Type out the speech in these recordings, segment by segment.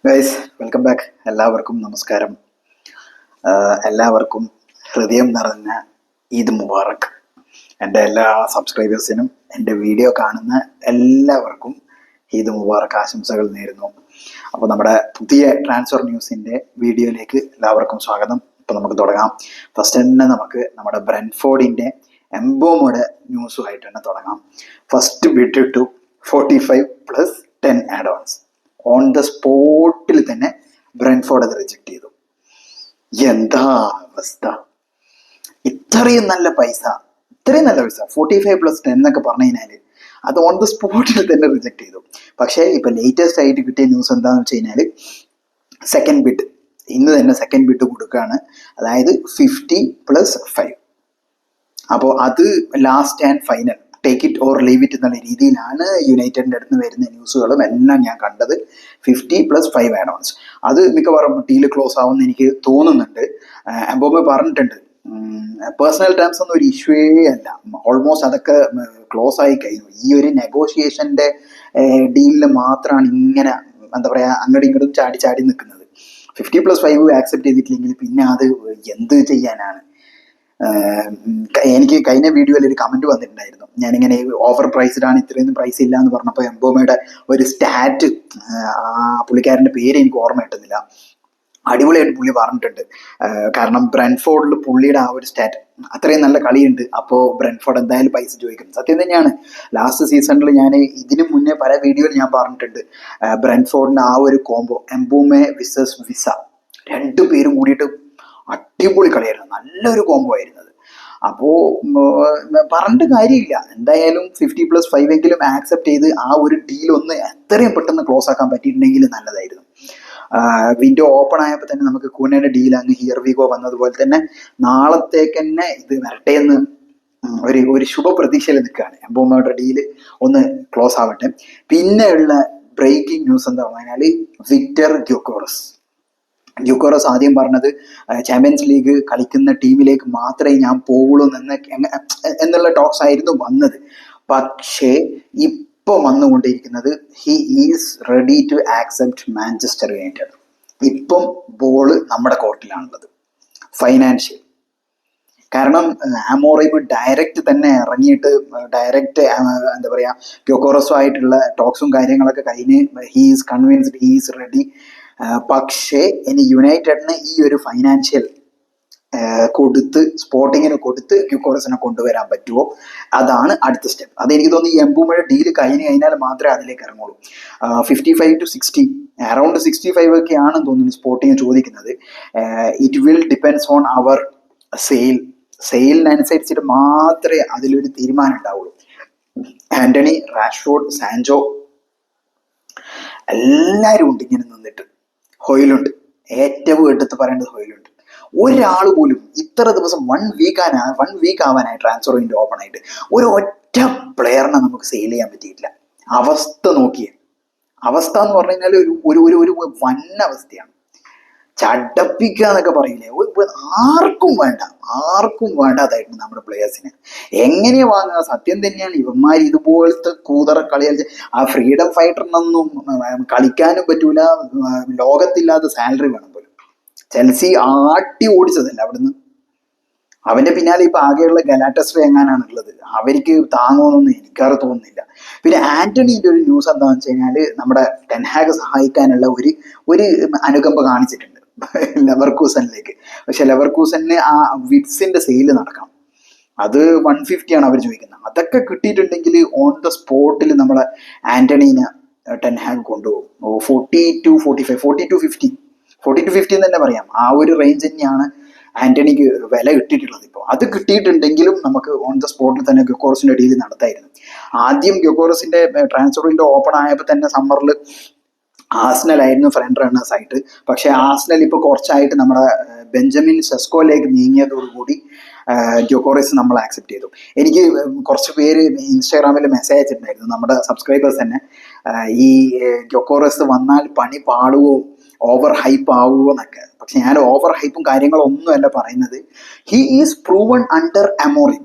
Guys, welcome back. എല്ലാവർക്കും നമസ്കാരം. എല്ലാവർക്കും ഹൃദയം നിറഞ്ഞ ഈദ് മുബാറക്. എൻ്റെ എല്ലാ സബ്സ്ക്രൈബേഴ്സിനും എൻ്റെ വീഡിയോ കാണുന്ന എല്ലാവർക്കും ഈദ് മുബാറക് ആശംസകൾ നേരുന്നു. അപ്പോൾ നമ്മുടെ പുതിയ ട്രാൻസ്ഫർ ന്യൂസിൻ്റെ വീഡിയോയിലേക്ക് എല്ലാവർക്കും സ്വാഗതം. ഇപ്പോൾ നമുക്ക് തുടങ്ങാം. ഫസ്റ്റ് തന്നെ നമുക്ക് നമ്മുടെ ബ്രെൻഫോർഡിൻ്റെ എംബോമോയുടെ ന്യൂസുമായിട്ട് തന്നെ തുടങ്ങാം. First bid to 45+10 add ons. On the സ്പോട്ടിൽ തന്നെ ബ്രെൻഫോർഡ് അത് റിജക്ട് ചെയ്തു. എന്താ അവസ്ഥ! ഇത്രയും നല്ല പൈസ 45+10 എന്നൊക്കെ പറഞ്ഞു കഴിഞ്ഞാൽ അത് ഓൺ ദ സ്പോട്ടിൽ തന്നെ റിജക്ട് ചെയ്തു. പക്ഷേ ഇപ്പൊ ലേറ്റസ്റ്റ് ആയിട്ട് കിട്ടിയ ന്യൂസ് എന്താണെന്ന് വെച്ച് കഴിഞ്ഞാൽ സെക്കൻഡ് ബിഡ് ഇന്ന് തന്നെ സെക്കൻഡ് ബിഡ് കൊടുക്കുകയാണ്. അതായത് 50+5. അപ്പോൾ അത് last and final, take it or leave it എന്നുള്ള രീതിയിലാണ് യുണൈറ്റഡിൻ്റെ അടുത്ത് വരുന്ന ന്യൂസുകളും എല്ലാം ഞാൻ കണ്ടത്. 50+5 ആഡ്-ഓൺസ്. അത് മിക്കവാറും ഡീല് ക്ലോസ് ആവുമെന്ന് എനിക്ക് തോന്നുന്നുണ്ട്. എംബോമ പറഞ്ഞിട്ടുണ്ട് പേഴ്സണൽ ടേംസ് ഒന്നും ഒരു ഇഷ്യൂവേ അല്ല, ഓൾമോസ്റ്റ് അതൊക്കെ ക്ലോസ് ആയി കഴിഞ്ഞു. ഈ ഒരു നെഗോഷിയേഷൻ്റെ ഡീലിൽ മാത്രമാണ് ഇങ്ങനെ എന്താ പറയുക അങ്ങോട്ടും ഇങ്ങോട്ടും ചാടി ചാടി നിൽക്കുന്നത്. 50+5 ആക്സെപ്റ്റ് ചെയ്തിട്ടില്ലെങ്കിൽ പിന്നെ അത് എന്ത് ചെയ്യാനാണ്? എനിക്ക് കഴിഞ്ഞ വീഡിയോയിൽ ഒരു കമന്റ് വന്നിട്ടുണ്ടായിരുന്നു. ഞാനിങ്ങനെ ഓവർ പ്രൈസ്ഡ് ആണ്, ഇത്രയൊന്നും പ്രൈസ് ഇല്ല എന്ന് പറഞ്ഞപ്പോൾ എംബോമയുടെ ഒരു സ്റ്റാറ്റ്, പുള്ളിക്കാരൻ്റെ പേര് എനിക്ക് ഓർമ്മ കിട്ടുന്നില്ല, അടിപൊളിയായിട്ട് പുള്ളി പറഞ്ഞിട്ടുണ്ട്. കാരണം ബ്രെൻഫോർഡിൽ പുള്ളിയുടെ ആ ഒരു സ്റ്റാറ്റ്, അത്രയും നല്ല കളിയുണ്ട്. അപ്പോൾ ബ്രെൻഫോർഡ് എന്തായാലും പൈസ ചോദിക്കും. സത്യം തന്നെയാണ്. ലാസ്റ്റ് സീസണിൽ ഞാൻ ഇതിനു മുന്നേ പല വീഡിയോയിൽ ഞാൻ പറഞ്ഞിട്ടുണ്ട്, ബ്രെൻഫോർഡിൻ്റെ ആ ഒരു കോംബോ എംബോമെ വിസസ് വിസ രണ്ടുപേരും കൂടിയിട്ട് അടിപൊളി കളിയായിരുന്നു, നല്ലൊരു കോംബോ ആയിരുന്നത്. അപ്പോൾ പറഞ്ഞിട്ട് കാര്യമില്ല, എന്തായാലും 50+5 എങ്കിലും ആക്സെപ്റ്റ് ചെയ്ത് ആ ഒരു ഡീൽ ഒന്ന് എത്രയും പെട്ടെന്ന് ക്ലോസ് ആക്കാൻ പറ്റിയിട്ടുണ്ടെങ്കിൽ നല്ലതായിരുന്നു. വിൻഡോ ഓപ്പൺ ആയപ്പോൾ തന്നെ നമുക്ക് കൂനയുടെ ഡീൽ അങ്ങ് ഹിയർ വി ഗോ വന്നതുപോലെ തന്നെ നാളത്തേക്ക് തന്നെ ഇത് വരട്ടെ എന്ന് ഒരു ശുഭ പ്രതീക്ഷയിൽ നിൽക്കുകയാണ്. എംബോമയുടെ ഡീല് ഒന്ന് ക്ലോസ് ആവട്ടെ. പിന്നെയുള്ള ബ്രേക്കിംഗ് ന്യൂസ് എന്താ പറഞ്ഞാൽ വിക്ടർ ഗ്യൂക്കോറസ് ആദ്യം പറഞ്ഞത് ചാമ്പ്യൻസ് ലീഗ് കളിക്കുന്ന ടീമിലേക്ക് മാത്രമേ ഞാൻ പോവുള്ളൂ എന്നുള്ള ടോക്സ് ആയിരുന്നു വന്നത്. പക്ഷേ ഇപ്പോൾ വന്നുകൊണ്ടിരിക്കുന്നത് he is ready to accept Manchester United. ഇപ്പം ബോള് നമ്മുടെ കോർട്ടിലാണുള്ളത്, ഫൈനാൻഷ്യൽ. കാരണം അമോറിം ഡയറക്റ്റ് തന്നെ ഇറങ്ങിയിട്ട് ഡയറക്റ്റ് എന്താ പറയുക ഗ്യൂക്കോറസുമായിട്ടുള്ള ടോക്സും കാര്യങ്ങളൊക്കെ കഴിഞ്ഞ് he is convinced, he is ready. പക്ഷേ ഇനി യുണൈറ്റഡിന് ഈ ഒരു ഫൈനാൻഷ്യൽ കൊടുത്ത് സ്പോർട്ടിങ്ങിന് കൊടുത്ത് ഗ്യൂക്കോറസിനെ കൊണ്ടുവരാൻ പറ്റുമോ, അതാണ് അടുത്ത സ്റ്റെപ്പ്. അതെനിക്ക് തോന്നുന്നു ഈ എംബോമയുടെ ഡീല് കഴിഞ്ഞാൽ മാത്രമേ അതിലേക്ക് ഇറങ്ങുള്ളൂ. 55-60, അറൗണ്ട് 65 ഒക്കെയാണെന്ന് തോന്നുന്നു സ്പോർട്ടിങ് ചോദിക്കുന്നത്. ഇറ്റ് വിൽ ഡിപ്പെൻഡ്സ് ഓൺ അവർ സെയിലിനനുസരിച്ചിട്ട് മാത്രമേ അതിലൊരു തീരുമാനം ഉണ്ടാവുള്ളൂ. ആന്റണി, റാഷ്ഫോർഡ്, സാൻചോ എല്ലാവരും ഉണ്ട് ഇങ്ങനെ നിന്നിട്ട്. ഹോയിലുണ്ട്, ഏറ്റവും എടുത്ത് പറയേണ്ടത് ഹോയിലുണ്ട്. ഒരാൾ പോലും ഇത്ര ദിവസം 1 വീക്ക് ആവാനായി ട്രാൻസ്ഫർ വിൻഡോ ഓപ്പൺ ആയിട്ട് ഒരു ഒറ്റ പ്ലെയറിനെ നമുക്ക് സെയിൽ ചെയ്യാൻ പറ്റിയിട്ടില്ല. അവസ്ഥ നോക്കിയേ, അവസ്ഥ എന്ന് പറഞ്ഞു കഴിഞ്ഞാൽ ഒരു വൻ അവസ്ഥയാണ്. ചടപ്പിക്കുക എന്നൊക്കെ പറയില്ലേ, ആർക്കും വേണ്ടാതായിരുന്നു നമ്മുടെ പ്ലേയേഴ്സിന്. എങ്ങനെയാ വാങ്ങുക? സത്യം തന്നെയാണ്, ഇവന്മാർ ഇതുപോലത്തെ കൂതറ കളി കളിച്ച് ആ ഫ്രീഡം ഫൈറ്ററിനൊന്നും കളിക്കാനും പറ്റൂല, ലോകത്തില്ലാത്ത സാലറി വേണം പോലും. ചെൽസി ആട്ടി ഓടിച്ചതല്ല അവിടുന്ന്. അവന്റെ പിന്നാലെ ഇപ്പൊ ആകെയുള്ള ഗലാറ്റസ്ട്രേ എങ്ങാനാണുള്ളത്, അവർക്ക് താങ്ങുമെന്നൊന്നും എനിക്കത് തോന്നുന്നില്ല. പിന്നെ ആന്റണീൻ്റെ ഒരു ന്യൂസ് എന്താണെന്ന് വെച്ച് കഴിഞ്ഞാല് നമ്മുടെ ടെൻഹാഗ് സഹായിക്കാനുള്ള ഒരു അനുകമ്പ കാണിച്ചിട്ടുണ്ട് ലെവർകൂസനിലേക്ക്. പക്ഷെ ലെവർകൂസന് ആ വിറ്റ്സിന്റെ സെയില് നടക്കണം. അത് 150 ആണ് അവർ ചോദിക്കുന്നത്. അതൊക്കെ കിട്ടിയിട്ടുണ്ടെങ്കിൽ ഓൺ ദ സ്പോട്ടിൽ നമ്മളെ ആന്റണീനെ ടെൻഹാഗ് കൊണ്ടുപോകും. 40-50 എന്ന് തന്നെ പറയാം. ആ ഒരു റേഞ്ച് തന്നെയാണ് ആന്റണിക്ക് വില കിട്ടിയിട്ടുള്ളത്. ഇപ്പോൾ അത് കിട്ടിയിട്ടുണ്ടെങ്കിലും നമുക്ക് ഓൺ ദ സ്പോട്ടിൽ തന്നെ ഗ്യൂക്കോറസിന്റെ ഡീൽ നടത്തായിരുന്നു. ആദ്യം ഗ്യൂക്കോറസിന്റെ ട്രാൻസ്ഫർ വിൻഡോ ഓപ്പൺ ആയപ്പോൾ തന്നെ സമ്മറിൽ ആസ്നൽ ആയിരുന്നു ഫ്രണ്ട് റണ്ണേഴ്സ് ആയിട്ട്. പക്ഷെ ആസ്നൽ ഇപ്പോൾ കുറച്ചായിട്ട് നമ്മുടെ ബെഞ്ചമിൻ സെസ്കോയിലേക്ക് നീങ്ങിയതോടുകൂടി ഗ്യൂക്കോറസ് നമ്മൾ ആക്സെപ്റ്റ് ചെയ്തു. എനിക്ക് കുറച്ച് പേര് ഇൻസ്റ്റാഗ്രാമിൽ മെസ്സേജ് അയച്ചിട്ടുണ്ടായിരുന്നു, നമ്മുടെ സബ്സ്ക്രൈബേഴ്സ് തന്നെ, ഈ ഗ്യൂക്കോറസ് വന്നാൽ പണി പാടുവോ, ഓവർ ഹൈപ്പ് ആവുമോ എന്നൊക്കെ. പക്ഷെ ഞാൻ ഓവർ ഹൈപ്പും കാര്യങ്ങളൊന്നും അല്ല പറയുന്നത്. He is proven under Amorim.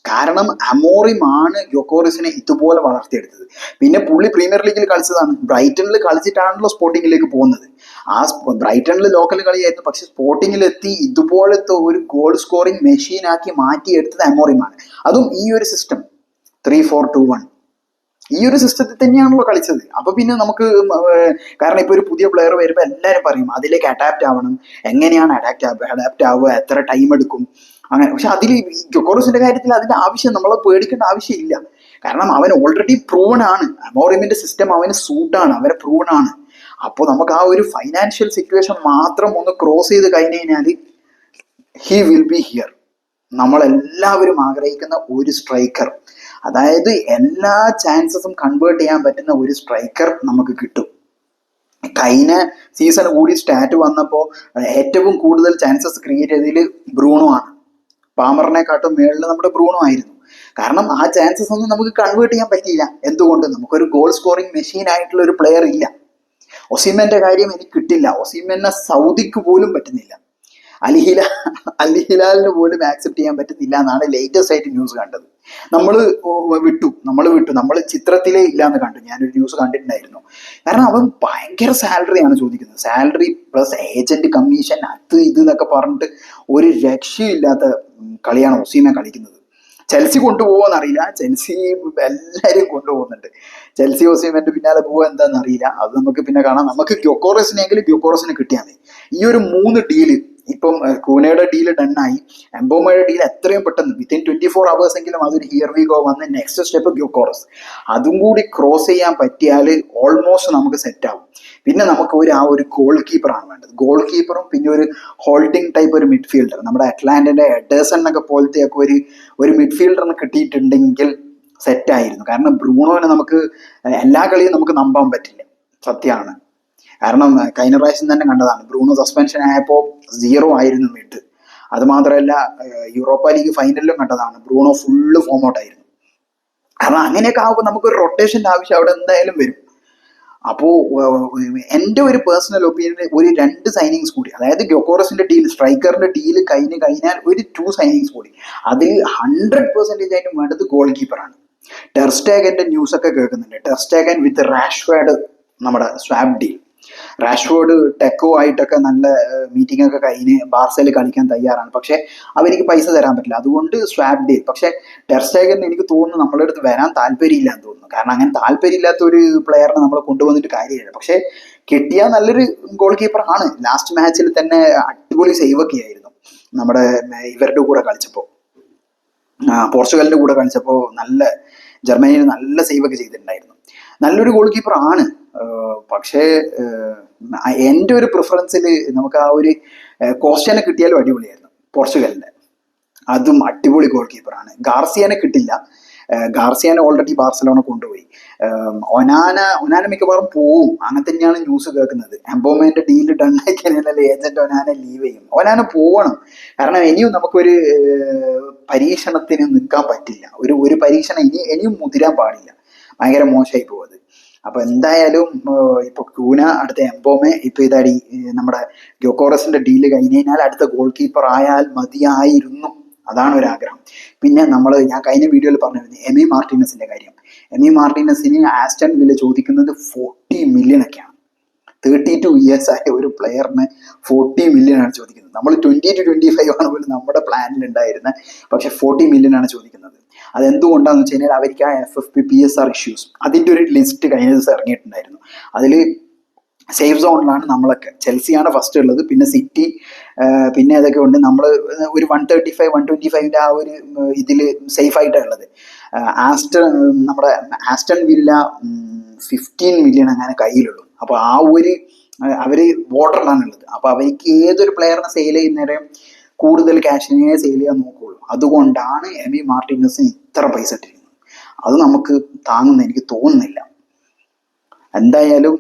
കാരണം അമോറിമാണ് ഗ്യോക്കോറിസിനെ ഇതുപോലെ വളർത്തിയെടുത്തത്. പിന്നെ പുള്ളി പ്രീമിയർ ലീഗിൽ കളിച്ചതാണ്, ബ്രൈറ്റണിൽ കളിച്ചിട്ടാണല്ലോ സ്പോർട്ടിങ്ങിലേക്ക് പോകുന്നത്. ബ്രൈറ്റണിൽ ലോക്കൽ കളിയായിരുന്നു, പക്ഷെ സ്പോർട്ടിങ്ങിലെത്തി ഇതുപോലത്തെ ഒരു ഗോൾ സ്കോറിംഗ് മെഷീനാക്കി മാറ്റിയെടുത്തത് അമോറിമാണ്. അതും ഈ ഒരു സിസ്റ്റം 3-4-2-1 ഈ ഒരു സിസ്റ്റത്തിൽ തന്നെയാണല്ലോ കളിച്ചത്. അപ്പൊ പിന്നെ നമുക്ക് കാരണം ഇപ്പൊ ഒരു പുതിയ പ്ലെയർ വരുമ്പോൾ എല്ലാവരും പറയും അതിലേക്ക് അഡാപ്റ്റ് ആവണം, എങ്ങനെയാണ് അഡാപ്റ്റ് ആവുക, എത്ര ടൈം എടുക്കും അങ്ങനെ. പക്ഷെ അതിൽ ഗ്യോക്കോറിസിന്റെ കാര്യത്തിൽ അതിന്റെ ആവശ്യം നമ്മളെ പേടിക്കേണ്ട ആവശ്യമില്ല. കാരണം അവൻ ഓൾറെഡി പ്രൂവൺ ആണ്, അമോറിമിന്റെ സിസ്റ്റം അവന് സൂട്ടാണ്, അവരെ പ്രൂവൺ ആണ്. അപ്പോൾ നമുക്ക് ആ ഒരു ഫൈനാൻഷ്യൽ സിറ്റുവേഷൻ മാത്രം ഒന്ന് ക്രോസ് ചെയ്ത് കഴിഞ്ഞു കഴിഞ്ഞാൽ ഹി വിൽ ബി ഹിയർ. നമ്മളെല്ലാവരും ആഗ്രഹിക്കുന്ന ഒരു സ്ട്രൈക്കർ, അതായത് എല്ലാ ചാൻസസും കൺവേർട്ട് ചെയ്യാൻ പറ്റുന്ന ഒരു സ്ട്രൈക്കർ നമുക്ക് കിട്ടും. കഴിഞ്ഞ സീസൺ കൂടി സ്റ്റാറ്റ് വന്നപ്പോൾ ഏറ്റവും കൂടുതൽ ചാൻസസ് ക്രിയേറ്റ് ചെയ്തതിൽ ബ്രൂണോ ആണ്. പാമറിനെക്കാട്ടും മേളിൽ നമ്മുടെ ബ്രൂണോ ആയിരുന്നു. കാരണം ആ ചാൻസസ് ഒന്നും നമുക്ക് കൺവേർട്ട് ചെയ്യാൻ പറ്റിയില്ല. എന്തുകൊണ്ട്? നമുക്കൊരു ഗോൾ സ്കോറിംഗ് മെഷീൻ ആയിട്ടുള്ള ഒരു പ്ലെയർ ഇല്ല. ഒസിമന്റെ കാര്യം എനിക്ക് കിട്ടില്ല, ഒസിമനെ സൗദിക്ക് പോലും പറ്റുന്നില്ല, അൽഹിലാലിന് പോലും ആക്സെപ്റ്റ് ചെയ്യാൻ പറ്റുന്നില്ല എന്നാണ് ലേറ്റസ്റ്റ് ആയിട്ട് ന്യൂസ് കണ്ടത്. നമ്മൾ വിട്ടു, നമ്മൾ ചിത്രത്തിലേ ഇല്ലാന്ന് കണ്ടു. ഞാനൊരു ന്യൂസ് കണ്ടിട്ടുണ്ടായിരുന്നു. കാരണം അവൻ ഭയങ്കര സാലറിയാണ് ചോദിക്കുന്നത്, സാലറി പ്ലസ് ഏജന്റ് കമ്മീഷൻ അത് ഇത് എന്നൊക്കെ പറഞ്ഞിട്ട് ഒരു രക്ഷയില്ലാത്ത കളിയാണ് ഒസീമ കളിക്കുന്നത്. ചെൽസി കൊണ്ടുപോകുമെന്ന് അറിയില്ല, ചെൽസി എല്ലാവരും കൊണ്ടുപോകുന്നുണ്ട്. ചെൽസി ഒസീമന്റെ പിന്നാലെ പോവുക എന്താണെന്ന് അറിയില്ല, അത് നമുക്ക് പിന്നെ കാണാം. നമുക്ക് ഗ്യോക്കോറസിനെങ്കിൽ ഗ്യോക്കോറസിന് കിട്ടിയാൽ മതി. ഈ ഒരു 3 ഡീല് ഇപ്പം കൂനയുടെ ഡീല് ഡണ്ണായി, എംബോമയുടെ ഡീൽ എത്രയും പെട്ടെന്ന് വിത്തിൻ 24 hours എങ്കിലും അതൊരു ഹിയർ വി ഗോ വന്ന് നെക്സ്റ്റ് സ്റ്റെപ്പ് ഗ്യോക്കോറസ് അതും കൂടി ക്രോസ് ചെയ്യാൻ പറ്റിയാൽ ഓൾമോസ്റ്റ് നമുക്ക് സെറ്റ് ആവും. പിന്നെ നമുക്ക് ആ ഒരു ഗോൾ കീപ്പറാണ് വേണ്ടത്, ഗോൾ കീപ്പറും പിന്നെ ഒരു ഹോൾഡിംഗ് ടൈപ്പ് ഒരു മിഡ്ഫീൽഡർ. നമ്മുടെ അറ്റ്ലാന്റിന്റെ എഡേഴ്സൺ എന്നൊക്കെ പോലത്തെ ഒക്കെ ഒരു മിഡ്ഫീൽഡറിന് കിട്ടിയിട്ടുണ്ടെങ്കിൽ സെറ്റായിരുന്നു. കാരണം ബ്രൂണോനെ നമുക്ക് എല്ലാ കളിയും നമുക്ക് നമ്പാൻ പറ്റില്ല, സത്യമാണ്. കാരണം കഴിഞ്ഞ പ്രാവശ്യം തന്നെ കണ്ടതാണ്, ബ്രൂണോ സസ്പെൻഷൻ ആയപ്പോൾ 0 ആയിരുന്നു മിഡ്. അത് മാത്രമല്ല യൂറോപ്പ ലീഗ് ഫൈനലിലും കണ്ടതാണ്, ബ്രൂണോ ഫുള്ള് ഫോം ഔട്ട് ആയിരുന്നു. കാരണം അങ്ങനെയൊക്കെ ആകുമ്പോൾ നമുക്കൊരു റൊട്ടേഷൻ്റെ ആവശ്യം അവിടെ എന്തായാലും വരും. അപ്പോൾ എൻ്റെ ഒരു പേഴ്സണൽ ഒപ്പീനിയൻ ഒരു 2 സൈനിങ്സ് കൂടി, അതായത് ഗ്യോക്കോറസിന്റെ ഡീൽ, സ്ട്രൈക്കറിന്റെ ഡീല് കഴിഞ്ഞാൽ ഒരു 2 സൈനിങ്സ് കൂടി, അതിൽ 100% ആയിട്ടും വേണ്ടത് ഗോൾ കീപ്പറാണ്. ടെർസ്റ്റേഗന്റെ ന്യൂസ് ഒക്കെ കേൾക്കുന്നുണ്ട്, ടെർസ്റ്റേഗൻ വിത്ത് റാഷ്വേർഡ് നമ്മുടെ സ്വാപ്പ് ഡീൽ. റാഷ്വേർഡ് ടെക്കോ ആയിട്ടൊക്കെ നല്ല മീറ്റിംഗ് ഒക്കെ കഴിഞ്ഞ് ബാർസയിൽ കളിക്കാൻ തയ്യാറാണ്, പക്ഷെ അവർക്ക് പൈസ തരാൻ പറ്റില്ല, അതുകൊണ്ട് സ്വാപ്പ് ഡീൽ. പക്ഷെ ടെർസ്റ്റേഗൻ എനിക്ക് തോന്നുന്നു നമ്മളുടെ അടുത്ത് വരാൻ താല്പര്യമില്ല എന്ന് തോന്നുന്നു. കാരണം അങ്ങനെ താല്പര്യമില്ലാത്ത ഒരു പ്ലെയറിനെ നമ്മൾ കൊണ്ടുവന്നിട്ട് കാര്യമില്ല. പക്ഷെ കിട്ടിയ നല്ലൊരു ഗോൾ കീപ്പർ ആണ്. ലാസ്റ്റ് മാച്ചിൽ തന്നെ അടിപൊളി സേവ് ഒക്കെ ആയിരുന്നു നമ്മുടെ ഇവരുടെ കൂടെ കളിച്ചപ്പോൾ, പോർച്ചുഗലിന്റെ കൂടെ കളിച്ചപ്പോൾ ജർമ്മനിയിൽ നല്ല സേവ് ഒക്കെ ചെയ്തിട്ടുണ്ടായിരുന്നു. നല്ലൊരു ഗോൾ കീപ്പർ ആണ്. പക്ഷേ എൻ്റെ ഒരു പ്രിഫറൻസിൽ നമുക്ക് ആ ഒരു കോസ്റ്റ്യനെ കിട്ടിയാലും അടിപൊളിയായിരുന്നു പോർച്ചുഗലിന്റെ, അതും അടിപൊളി ഗോൾ കീപ്പറാണ്. ഗാർസിയനെ കിട്ടില്ല, ഗാർസിയനെ ഓൾറെഡി ബാർസലോണ കൊണ്ടുപോയി. ഒനാന മിക്കവാറും പോവും, അങ്ങനെ തന്നെയാണ് ന്യൂസ് കേൾക്കുന്നത്. എംബോമേന്റെ ഡീല് ഡണ്ണായി കഴിഞ്ഞാൽ ഏജന്റ് ഒനാനെ ലീവ് ചെയ്യും. ഒനാന പോവണം, കാരണം ഇനിയും നമുക്കൊരു പരീക്ഷണത്തിന് നിൽക്കാൻ പറ്റില്ല. ഒരു പരീക്ഷണം ഇനിയും മുതിരാൻ പാടില്ല, ഭയങ്കര മോശമായി പോകുന്നത്. അപ്പൊ എന്തായാലും ഇപ്പൊ കൂന, അടുത്ത എംബോമെ, ഇപ്പൊ ഇതാടി നമ്മുടെ ഗ്യോക്കോറസിന്റെ ഡീല് കഴിഞ്ഞ് കഴിഞ്ഞാൽ അടുത്ത ഗോൾ കീപ്പർ ആയാൽ മതിയായിരുന്നു, അതാണ് ഒരു ആഗ്രഹം. പിന്നെ ഞാൻ കഴിഞ്ഞ വീഡിയോയിൽ പറഞ്ഞിരുന്നു എമി മാർട്ടിനസിന്റെ കാര്യം. എമി മാർട്ടിനസിന് ആസ്റ്റൺ വില്ല ചോദിക്കുന്നത് 40 മില്യൺ ഒക്കെയാണ്. 32 years ആയ ഒരു പ്ലെയറിന് 40 മില്യൺ ആണ് ചോദിക്കുന്നത്. നമ്മൾ 20 to 25 ആണ് പോലും നമ്മുടെ പ്ലാനിൽ ഉണ്ടായിരുന്നത്, പക്ഷെ 40 മില്യൺ ആണ് ചോദിക്കുന്നത്. അതെന്തുകൊണ്ടാന്ന് വെച്ച് കഴിഞ്ഞാൽ അവർക്ക് ആ FFP PSR ഇഷ്യൂസ്, അതിൻ്റെ ഒരു ലിസ്റ്റ് കഴിഞ്ഞ ദിവസം ഇറങ്ങിയിട്ടുണ്ടായിരുന്നു. അതിൽ സേഫ് സോണിലാണ് നമ്മളൊക്കെ. ചെൽസിയാണ് ഫസ്റ്റ് ഉള്ളത്, പിന്നെ സിറ്റി, പിന്നെ അതൊക്കെ ഉണ്ട്. നമ്മൾ ഒരു 135-125 ആ ഒരു ഇതിൽ സേഫ് ആയിട്ടാണ് ഉള്ളത്. നമ്മുടെ ആസ്റ്റൺ വില്ല 15 മില്യൺ അങ്ങനെ കയ്യിലുള്ളൂ. അപ്പോൾ ആ ഒരു അവര് ബോർഡറിലാണ് ഉള്ളത്. അപ്പോൾ അവർക്ക് ഏതൊരു പ്ലെയറിനെ സെയിൽ ചെയ്യുന്നേരം കൂടുതൽ ക്യാഷിനെ സെയിൽ ചെയ്യാൻ നോക്കുകയുള്ളൂ. അതുകൊണ്ടാണ് എമി മാർട്ടിനസിന് ഇത്ര പൈസ ഇട്ടിരിക്കുന്നത്. അത് നമുക്ക് താങ്ങുന്ന എനിക്ക് തോന്നുന്നില്ല. എന്തായാലും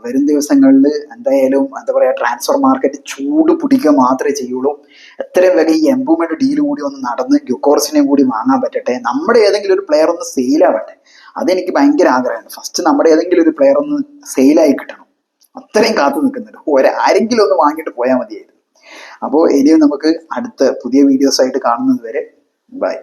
വരും ദിവസങ്ങളിൽ എന്തായാലും എന്താ പറയുക, ട്രാൻസ്ഫർ മാർക്കറ്റ് ചൂട് പിടിക്കുക മാത്രമേ ചെയ്യുള്ളൂ. എത്രയും വേഗം ഈ എംബുമയുടെ ഡീൽ കൂടി ഒന്ന് നടന്ന് ഗ്യോക്കോറസിനെയും കൂടി വാങ്ങാൻ പറ്റട്ടെ. നമ്മുടെ ഏതെങ്കിലും ഒരു പ്ലെയർ ഒന്ന് സെയിലാവട്ടെ, അതെനിക്ക് ഭയങ്കര ആഗ്രഹമാണ്. ഫസ്റ്റ് നമ്മുടെ ഏതെങ്കിലും ഒരു പ്ലെയർ ഒന്ന് സെയിലായി കിട്ടണം, അത്രയും കാത്തു നിൽക്കുന്നുണ്ട്. ആരെങ്കിലും ഒന്ന് വാങ്ങിയിട്ട് പോയാൽ മതിയായിരുന്നു. അപ്പോൾ ഇനിയും നമുക്ക് അടുത്ത പുതിയ വീഡിയോസ് ആയിട്ട് കാണുന്നത് വരെ ബൈ.